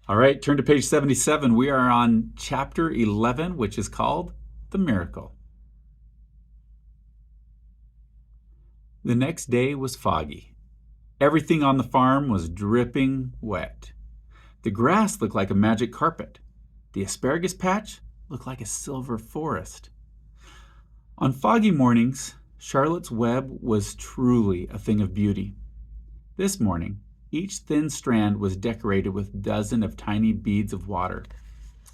All right, turn to page 77. We are on chapter 11, which is called The Miracle. The next day was foggy. Everything on the farm was dripping wet. The grass looked like a magic carpet. The asparagus patch looked like a silver forest. On foggy mornings, Charlotte's Web was truly a thing of beauty. This morning, each thin strand was decorated with a dozen of tiny beads of water.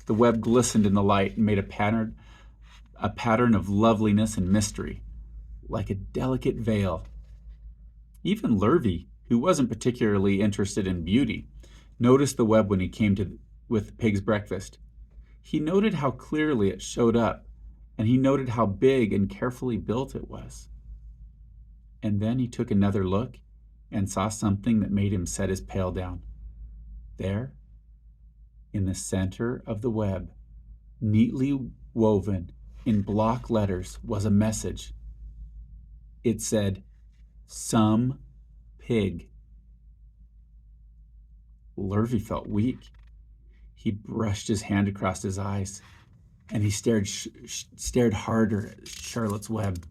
The web glistened in the light and made a pattern of loveliness and mystery, like a delicate veil. Even Lurvy, who wasn't particularly interested in beauty, noticed the web when he came with the pig's breakfast. He noted how clearly it showed up, and he noted how big and carefully built it was. And then he took another look and saw something that made him set his pail down. There, in the center of the web, neatly woven in block letters, was a message. It said, "Some pig." Lurvy felt weak. He brushed his hand across his eyes, and he stared harder at Charlotte's Web.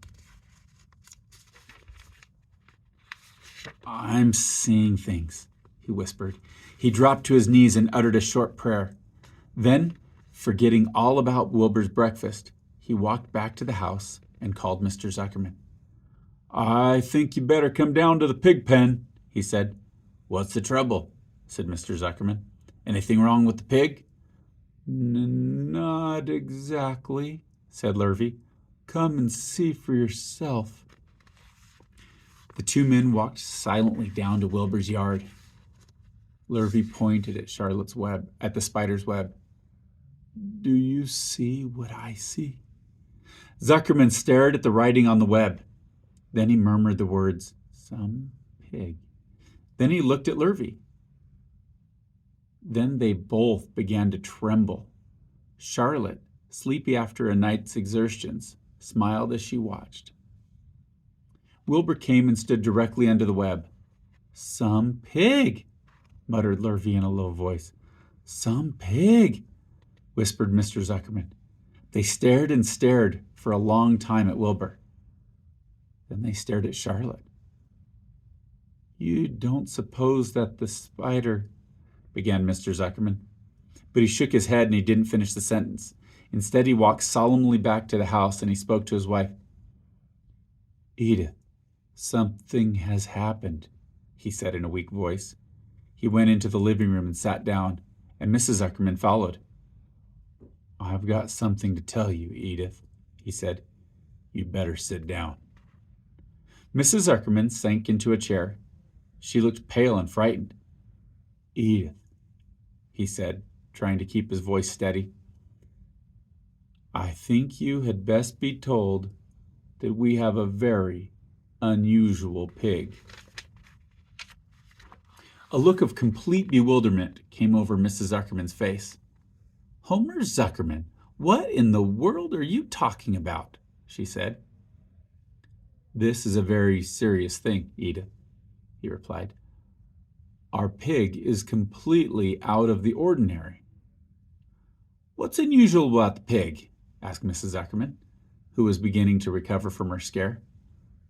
"I'm seeing things," he whispered. He dropped to his knees and uttered a short prayer. Then, forgetting all about Wilbur's breakfast, he walked back to the house and called Mr. Zuckerman. "I think you better come down to the pig pen," he said. "What's the trouble?" said Mr. Zuckerman. "Anything wrong with the pig?" "Not exactly," said Lurvy. "Come and see for yourself." The two men walked silently down to Wilbur's yard. Lurvy pointed at Charlotte's Web, at the spider's web. "Do you see what I see?" Zuckerman stared at the writing on the web. Then he murmured the words, "Some pig." Then he looked at Lurvy. Then they both began to tremble. Charlotte, sleepy after a night's exertions, smiled as she watched. Wilbur came and stood directly under the web. "Some pig," muttered Lurvy in a low voice. "Some pig," whispered Mr. Zuckerman. They stared and stared for a long time at Wilbur. Then they stared at Charlotte. "You don't suppose that the spider—" began Mr. Zuckerman. But he shook his head and he didn't finish the sentence. Instead, he walked solemnly back to the house and he spoke to his wife. "Edith, something has happened," he said in a weak voice. He went into the living room and sat down, and Mrs. Zuckerman followed. "I've got something to tell you, Edith," he said. "You better sit down." Mrs. Zuckerman sank into a chair. She looked pale and frightened. "Edith," he said, trying to keep his voice steady, "I think you had best be told that we have a very unusual pig." A look of complete bewilderment came over Mrs. Zuckerman's face. "Homer Zuckerman, what in the world are you talking about?" she said. "This is a very serious thing, Edith," he replied. "Our pig is completely out of the ordinary." "What's unusual about the pig?" asked Mrs. Zuckerman, who was beginning to recover from her scare.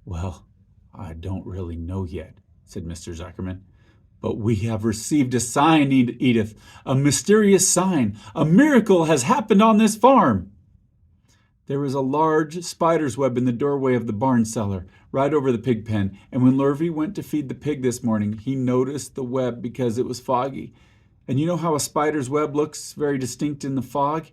"Well, I don't really know yet," said Mr. Zuckerman. "But we have received a sign, Edith, a mysterious sign. A miracle has happened on this farm." There was a large spider's web in the doorway of the barn cellar, right over the pig pen, and when Lurvy went to feed the pig this morning, he noticed the web because it was foggy. And you know how a spider's web looks very distinct in the fog?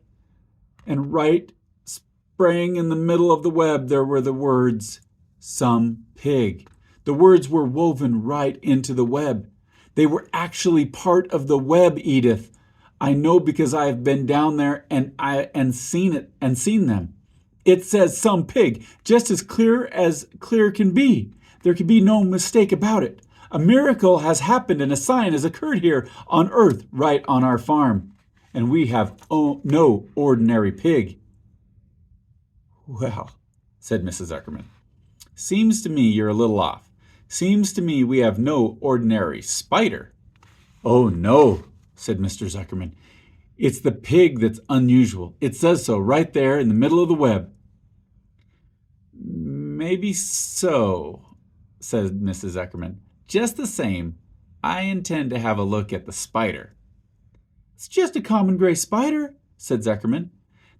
And right spraying in the middle of the web, there were the words, "Some pig." The words were woven right into the web. They were actually part of the web, Edith. I know because I have been down there and seen them. It says "some pig," just as clear can be. There can be no mistake about it. A miracle has happened and a sign has occurred here on earth, right on our farm. And we have no ordinary pig. "Well," said Mrs. Zuckerman, "seems to me you're a little off. Seems to me we have no ordinary spider." "Oh, no," said Mr. Zuckerman. It's the pig that's unusual. It says so right there in the middle of the web. Maybe so, said Mrs. Zuckerman. Just the same, I intend to have a look at the spider. It's just a common gray spider, said Zuckerman.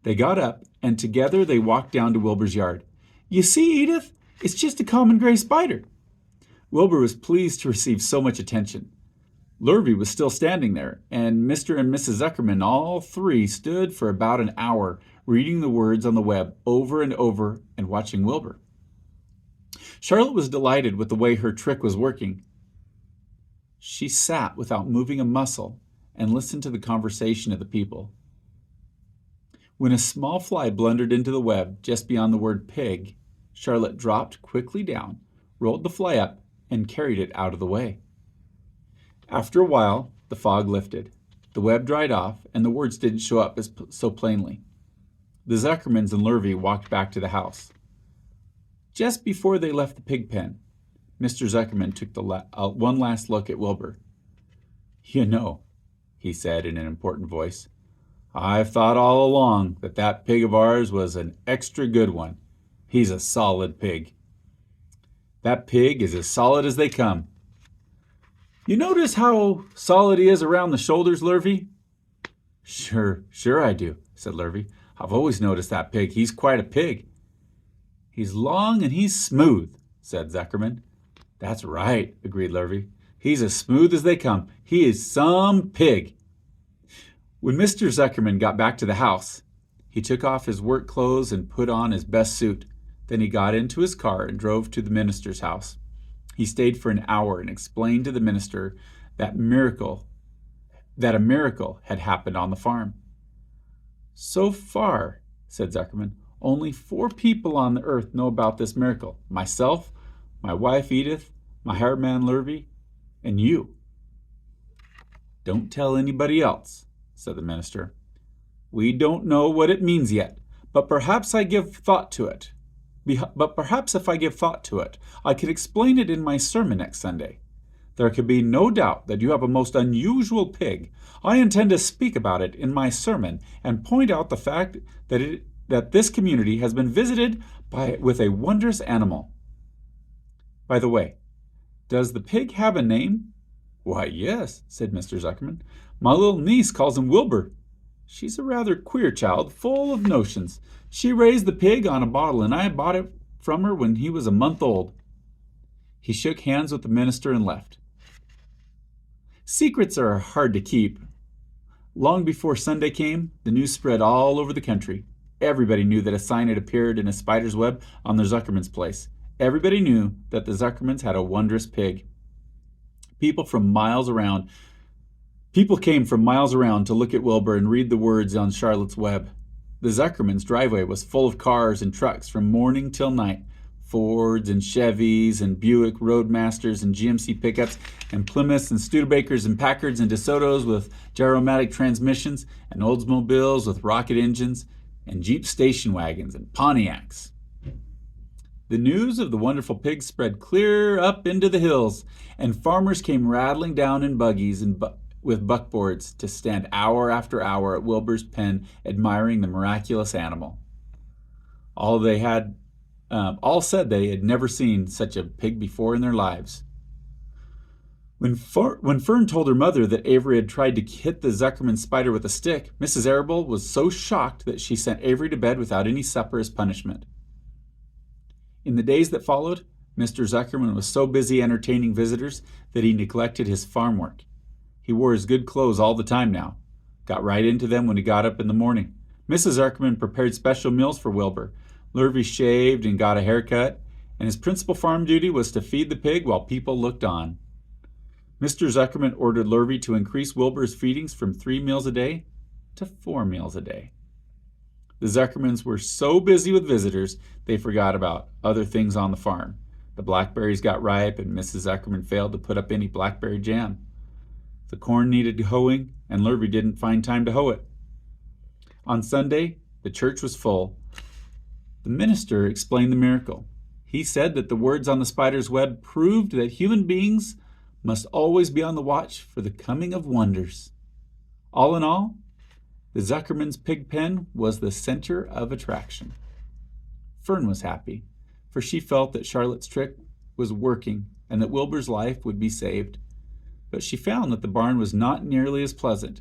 They got up, and together they walked down to Wilbur's yard. You see, Edith, it's just a common gray spider. Wilbur was pleased to receive so much attention. Lurvy was still standing there, and Mr. and Mrs. Zuckerman, all three, stood for about an hour, reading the words on the web over and over and watching Wilbur. Charlotte was delighted with the way her trick was working. She sat without moving a muscle and listened to the conversation of the people. When a small fly blundered into the web just beyond the word pig, Charlotte dropped quickly down, rolled the fly up, and carried it out of the way. After a while, the fog lifted. The web dried off, and the words didn't show up so plainly. The Zuckermans and Lurvy walked back to the house. Just before they left the pig pen, Mr. Zuckerman took one last look at Wilbur. You know, he said in an important voice, I've thought all along that pig of ours was an extra good one. He's a solid pig. That pig is as solid as they come. You notice how solid he is around the shoulders, Lurvy? Sure I do, said Lurvy. I've always noticed that pig. He's quite a pig. He's long and he's smooth, said Zuckerman. That's right, agreed Lurvy. He's as smooth as they come. He is some pig. When Mr. Zuckerman got back to the house, he took off his work clothes and put on his best suit. Then he got into his car and drove to the minister's house. He stayed for an hour and explained to the minister that a miracle had happened on the farm. So far, said Zuckerman, only 4 people on the earth know about this miracle. Myself, my wife Edith, my hired man Lurvy, and you. Don't tell anybody else, said the minister. We don't know what it means yet, but perhaps if I give thought to it, I can explain it in my sermon next Sunday. There can be no doubt that you have a most unusual pig. I intend to speak about it in my sermon and point out the fact that this community has been visited with a wondrous animal. By the way, does the pig have a name? Why, yes, said Mr. Zuckerman. My little niece calls him Wilbur. She's a rather queer child, full of notions. She raised the pig on a bottle, and I bought it from her when he was a month old. He shook hands with the minister and left. Secrets are hard to keep. Long before Sunday came, the news spread all over the country. Everybody knew that a sign had appeared in a spider's web on the Zuckerman's place. Everybody knew that the Zuckermans had a wondrous pig. People came from miles around to look at Wilbur and read the words on Charlotte's web. The Zuckermans' driveway was full of cars and trucks from morning till night. Fords and Chevys and Buick Roadmasters and GMC pickups and Plymouths and Studebakers and Packards and DeSotos with Gyromatic transmissions and Oldsmobiles with rocket engines and Jeep station wagons and Pontiacs. The news of the wonderful pig spread clear up into the hills, and farmers came rattling down in buggies and with buckboards to stand hour after hour at Wilbur's pen admiring the miraculous animal. All said they had never seen such a pig before in their lives. When Fern told her mother that Avery had tried to hit the Zuckerman spider with a stick, Mrs. Arable was so shocked that she sent Avery to bed without any supper as punishment. In the days that followed, Mr. Zuckerman was so busy entertaining visitors that he neglected his farm work. He wore his good clothes all the time now, got right into them when he got up in the morning. Mrs. Zuckerman prepared special meals for Wilbur. Lurvy shaved and got a haircut, and his principal farm duty was to feed the pig while people looked on. Mr. Zuckerman ordered Lurvy to increase Wilbur's feedings from 3 meals a day to 4 meals a day. The Zuckermans were so busy with visitors, they forgot about other things on the farm. The blackberries got ripe, and Mrs. Zuckerman failed to put up any blackberry jam. The corn needed hoeing, and Lurvy didn't find time to hoe it. On Sunday, the church was full. The minister explained the miracle. He said that the words on the spider's web proved that human beings must always be on the watch for the coming of wonders. All in all, the Zuckerman's pig pen was the center of attraction. Fern was happy, for she felt that Charlotte's trick was working and that Wilbur's life would be saved. But she found that the barn was not nearly as pleasant.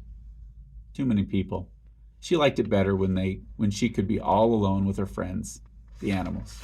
Too many people. She liked it better when she could be all alone with her friends, the animals.